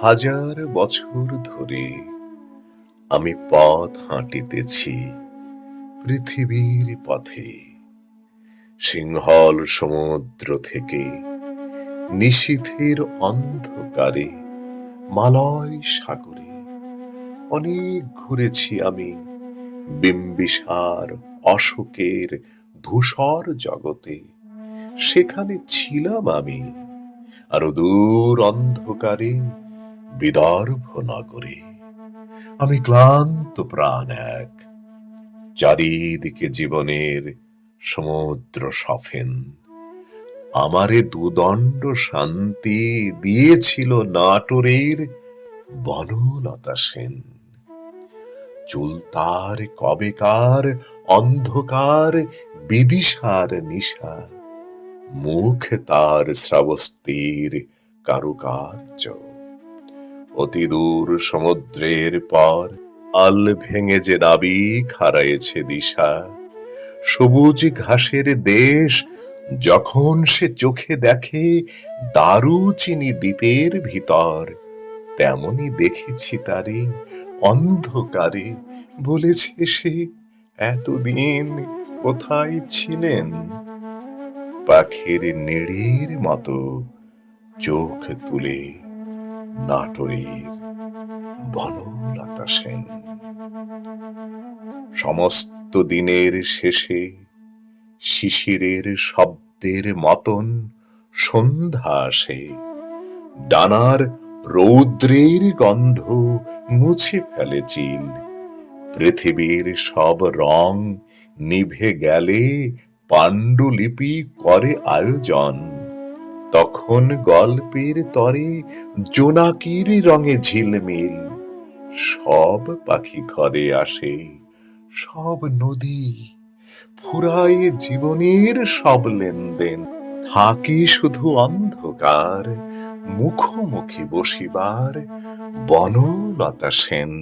হাজার বছর ধরে আমি পথ হাঁটিতেছি পৃথিবীর পথে। সিংহল সমুদ্র থেকে নিশীথের অন্ধকারে মালয় সাগরে অনেক ঘুরেছি আমি। বিম্বিসার অশোকের ধূসর জগতে সেখানে ছিলাম আমি। আরো দূর অন্ধকারে বিদর্ভ নগরে আমি ক্লান্ত প্রাণ এক। চারিদিকে জীবনের সমুদ্র সফেন আমারে দুদণ্ড শান্তি দিয়েছিল নাটোরের বনলতা সেন। চুল তার কবেকার অন্ধকার বিদিশার নিশা, মুখ তার শ্রাবস্তির কারুকার্য। অতি দূর সমুদ্রের পর আল ভেঙে যে নাবিক হারায়েছে দিশা, সবুজ ঘাসের দেশ যখন সে চোখে দেখে দারুচিনি দ্বীপের ভিতর, তেমনি দেখেছি তারে অন্ধকারে। বলেছে সে, এতদিন কোথায় ছিলেন? পাখির নিড়ির মতো চোখ তুলে নাটোরের বনলতা সেন। সমস্ত দিনের শেষে শিশিরের শব্দের মতন সন্ধ্যা আসে। ডানার রৌদ্রের গন্ধ মুছে ফেলে চিল। পৃথিবীর সব রং নিভে গেলে পাণ্ডুলিপি করে আয়োজন। তখন গল্পের তরে জোনাকির রঙে ঝিলমিল। সব পাখি ঘরে আসে, সব নদী ফুরায় জীবনের সব লেনদেন। থাকি শুধু অন্ধকার মুখোমুখি বসিবার বনলতা সেন।